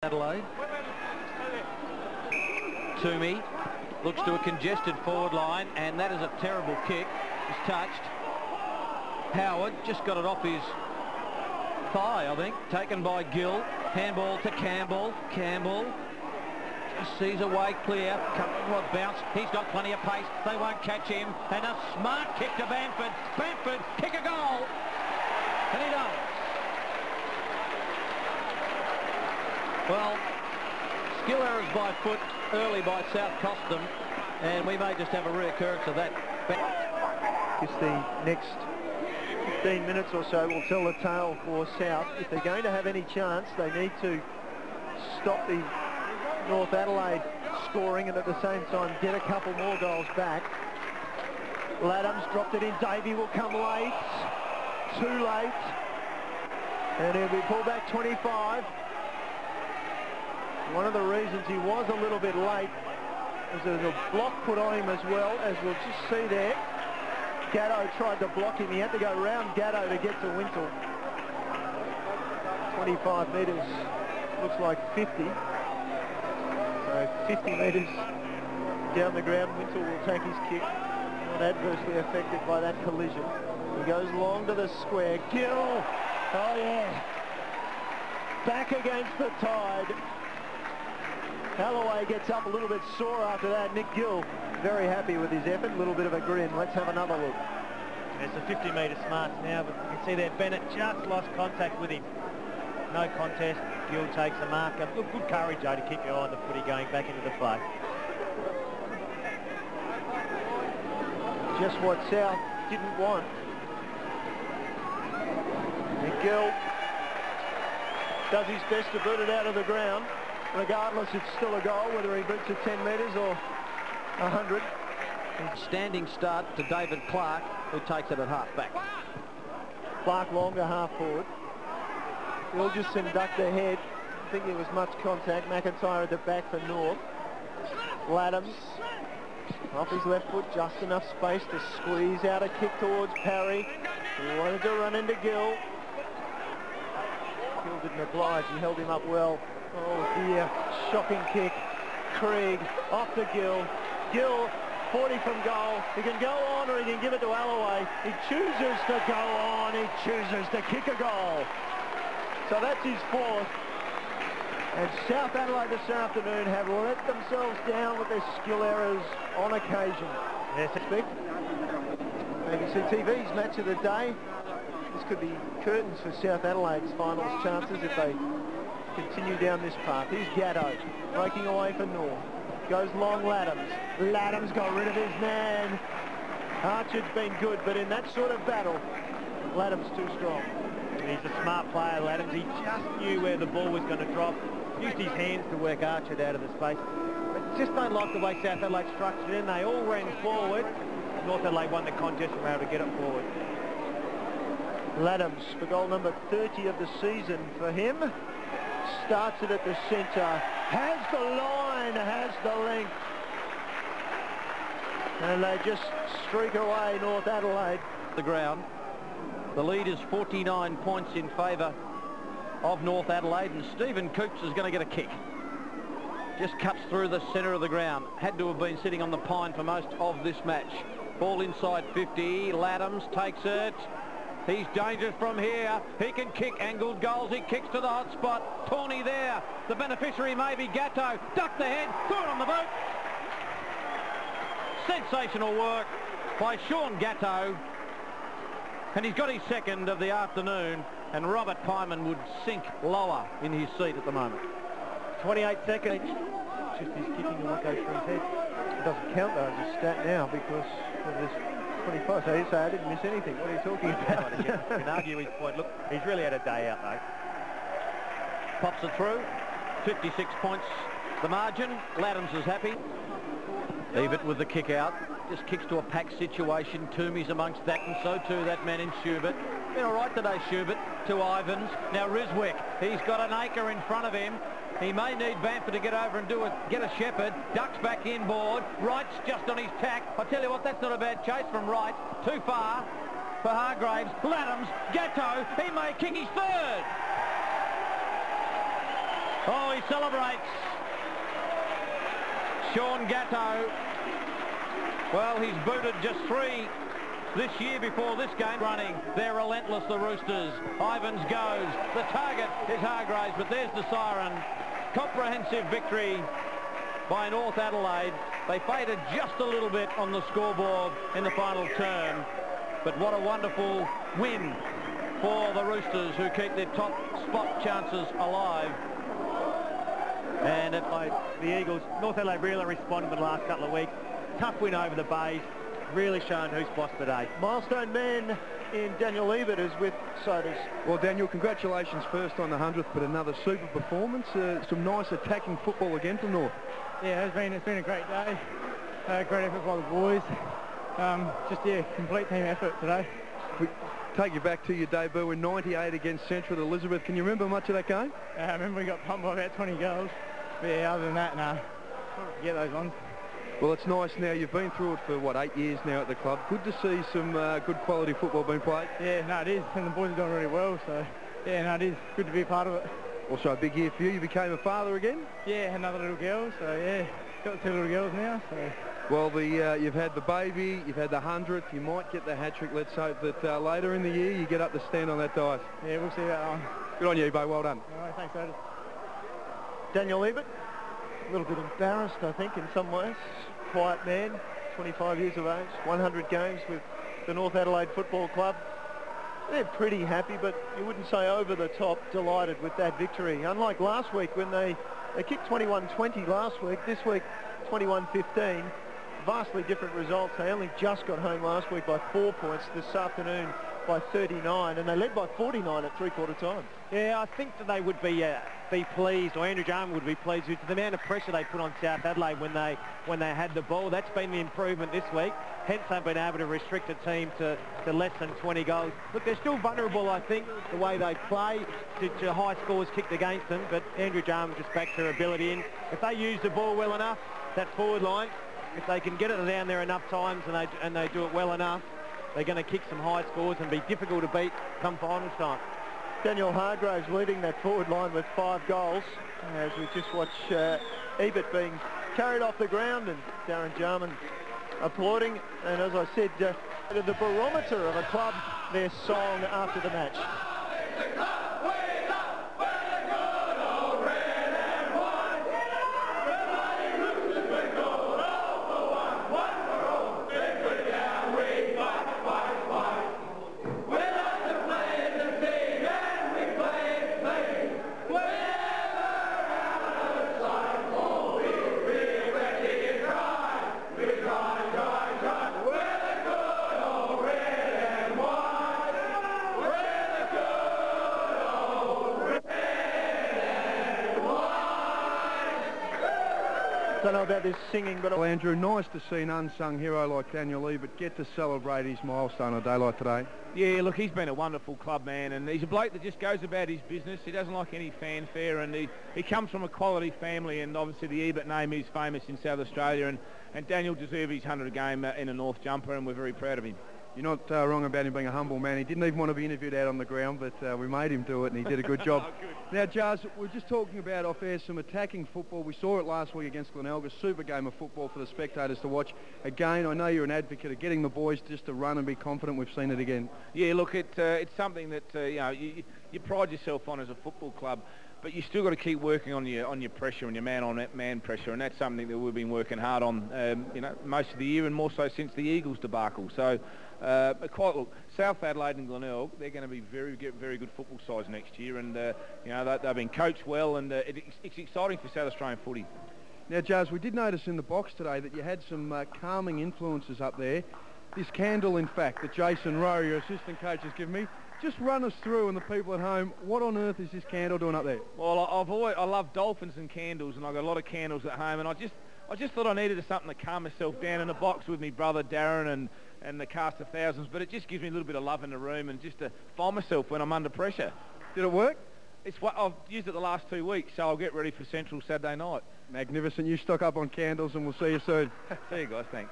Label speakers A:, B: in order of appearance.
A: Adelaide. Toomey looks to a congested forward line, and that is a terrible kick. He's touched. Howard just got it off his thigh, I think. Taken by Gill. Handball to Campbell. Campbell just sees a way clear. Bounce. He's got plenty of pace. They won't catch him. And a smart kick to Bamford. Bamford, kick a goal. And he does. Well, skill errors by foot early by South cost them, and we may just have a reoccurrence of that.
B: Just the next 15 minutes or so will tell the tale for South. If they're going to have any chance, they need to stop the North Adelaide scoring and at the same time get a couple more goals back. Laddams dropped it in. Davey will come late. Too late. And he'll be pulled back 25. One of the reasons he was a little bit late was there was a block put on him as well, as we'll just see there. Gatto tried to block him. He had to go round Gatto to get to Wintle. 25 metres, looks like 50. So 50 metres down the ground, Wintle will take his kick. Not adversely affected by that collision. He goes long to the square. Gill! Oh yeah! Back against the tide. Holloway gets up a little bit sore after that. Nick Gill very happy with his effort. A little bit of a grin. Let's have another look.
C: It's a 50-metre smarts now, but you can see there Bennett just lost contact with him. No contest. Gill takes the marker. Good courage, though, to keep your eye on the footy going back into the play.
B: Just what South didn't want. Nick Gill does his best to boot it out of the ground. Regardless, it's still a goal, whether he boots it 10 metres or 100.
A: Standing start to David Clark, who takes it at half back.
B: Clark longer half forward. Ilgerson ducked ahead. I think there was much contact. McIntyre at the back for North. Laddams off his left foot, just enough space to squeeze out a kick towards Parry. He wanted to run into Gill. Gill didn't oblige. He held him up well. Oh dear, shocking kick. Krieg off to Gill. Gill, 40 from goal. He can go on or he can give it to Alloway. He chooses to go on. He chooses to kick a goal. So that's his fourth. And South Adelaide this afternoon have let themselves down with their skill errors on occasion.
C: Yes,
B: expect. ABC TV's match of the day. This could be curtains for South Adelaide's finals chances if they continue down this path. Here's Gatto breaking away for North. Goes long Laddams. Laddams got rid of his man. Archer's been good, but in that sort of battle, Laddams too strong.
C: He's a smart player, Laddams. He just knew where the ball was going to drop. Used his hands to work Archer out of the space. But just don't like the way South Adelaide structured in. They all ran forward. North Adelaide won the contest and were able to get it forward.
B: Laddams for goal number 30 of the season for him. Starts it at the centre, has the line, has the length. And they just streak away, North Adelaide.
A: The ground. The lead is 49 points in favour of North Adelaide, and Stephen Coops is going to get a kick. Just cuts through the centre of the ground. Had to have been sitting on the pine for most of this match. Ball inside 50. Laddams takes it. He's dangerous from here. He can kick angled goals. He kicks to the hot spot. Tawney there. The beneficiary may be Gatto. Ducked the head. Threw it on the boot. Sensational work by Sean Gatto. And he's got his second of the afternoon. And Robert Pyman would sink lower in his seat at the moment.
C: 28 seconds.
B: Just his kicking and what goes through his head. It doesn't count though as a stat now because of this 25. So you say I didn't miss anything. What are you talking about?
C: You can argue his point. Look, he's really had a day out though.
A: Pops it through. 56 points the margin. Laddams is happy. Ebert with the kick out. Just kicks to a packed situation. Toomey's amongst that, and so too that man in Schubert. Been all right today, Schubert. To Ivans. Now Riswick. He's got an acre in front of him. He may need Bamford to get over and get a Shepherd. Ducks back inboard. Wright's just on his tack. I tell you what, that's not a bad chase from Wright. Too far for Hargraves. Laddams. Gatto. He may kick his third. Oh, he celebrates. Sean Gatto. Well, he's booted just 3 this year before this game. Running. They're relentless, the Roosters. Ivans goes. The target is Hargraves, but there's the siren. Comprehensive victory by North Adelaide. They faded just a little bit on the scoreboard in the final term. But what a wonderful win for the Roosters, who keep their top spot chances alive.
C: And by the Eagles, North Adelaide really responded in the last couple of weeks. Tough win over the Bays, really showing who's boss today.
B: Milestone man in Daniel Ebert is with Sodas.
D: Well, Daniel, congratulations first on the 100th, but another super performance. Some nice attacking football again from North.
E: Yeah, it's been a great day. Great effort by the boys. Complete team effort today.
D: We take you back to your debut in '98 against Central Elizabeth. Can you remember much of that game?
E: I remember we got pumped by about 20 goals. But yeah, other than that, no. Get those ones.
D: Well, it's nice now. You've been through it for, 8 years now at the club. Good to see some good quality football being played.
E: Yeah, no, it is. And the boys are doing really well. So, yeah, no, it is good to be a part of it.
D: Also a big year for you. You became a father again?
E: Yeah, another little girl. So, yeah, got 2 little girls now. So.
D: Well, you've had the baby, you've had the 100th. You might get the hat-trick. Let's hope that later in the year you get up to stand on that dice.
E: Yeah, we'll see that one.
D: Good on you, Bo. Well done.
E: All right, thanks, Otis.
B: Daniel Ebert, a little bit embarrassed, I think, in some ways. Quiet man, 25 years of age, 100 games with the North Adelaide Football Club. They're pretty happy, but you wouldn't say over the top delighted with that victory. Unlike last week when they kicked 21-20 last week, this week 21-15. Vastly different results. They only just got home last week by 4 points. This afternoon by 39, and they led by 49 at three-quarter time.
C: Yeah, I think that they would be pleased, or Andrew Jarman would be pleased with the amount of pressure they put on South Adelaide when they had the ball. That's been the improvement this week. Hence, they've been able to restrict a team to less than 20 goals. Look, they're still vulnerable, I think, the way they play to high scores kicked against them, but Andrew Jarman just backs their ability in. If they use the ball well enough, that forward line, if they can get it down there enough times and they do it well enough, they're going to kick some high scores and be difficult to beat come finals time.
B: Daniel Hargraves leading that forward line with 5 goals as we just watch Ebert being carried off the ground and Darren Jarman applauding. And as I said, the barometer of a club, their song after the match. Don't know about this singing, but...
D: Well, Andrew, nice to see an unsung hero like Daniel Ebert get to celebrate his milestone on a day like today.
F: Yeah, look, he's been a wonderful club man, and he's a bloke that just goes about his business. He doesn't like any fanfare, and he comes from a quality family, and obviously the Ebert name is famous in South Australia, and Daniel deserves his 100 game in a North jumper, and we're very proud of him.
D: You're not wrong about him being a humble man. He didn't even want to be interviewed out on the ground, but we made him do it, and he did a good job.
F: Good.
D: Now, Jars, we're just talking about off-air some attacking football. We saw it last week against Glenelg, super game of football for the spectators to watch. Again, I know you're an advocate of getting the boys just to run and be confident. We've seen it again.
F: Yeah, look, it's something that you pride yourself on as a football club, but you still got to keep working on your pressure and your man-on-man pressure, and that's something that we've been working hard on, most of the year, and more so since the Eagles debacle. So, look, South Adelaide and Glenelg, they're going to be very good football sides next year, and they've been coached well, and it's exciting for South Australian footy.
D: Now, Jars, we did notice in the box today that you had some calming influences up there. This candle, in fact, that Jason Rowe, your assistant coach, has given me. Just run us through, and the people at home, what on earth is this candle doing up there?
F: Well, I love dolphins and candles, and I've got a lot of candles at home, and I just thought I needed something to calm myself down in a box with me brother Darren and the cast of thousands, but it just gives me a little bit of love in the room and just to find myself when I'm under pressure.
D: Did it work?
F: It's what I've used it the last 2 weeks, so I'll get ready for Central Saturday night.
D: Magnificent. You stock up on candles, and we'll see you soon.
F: See you guys, thanks.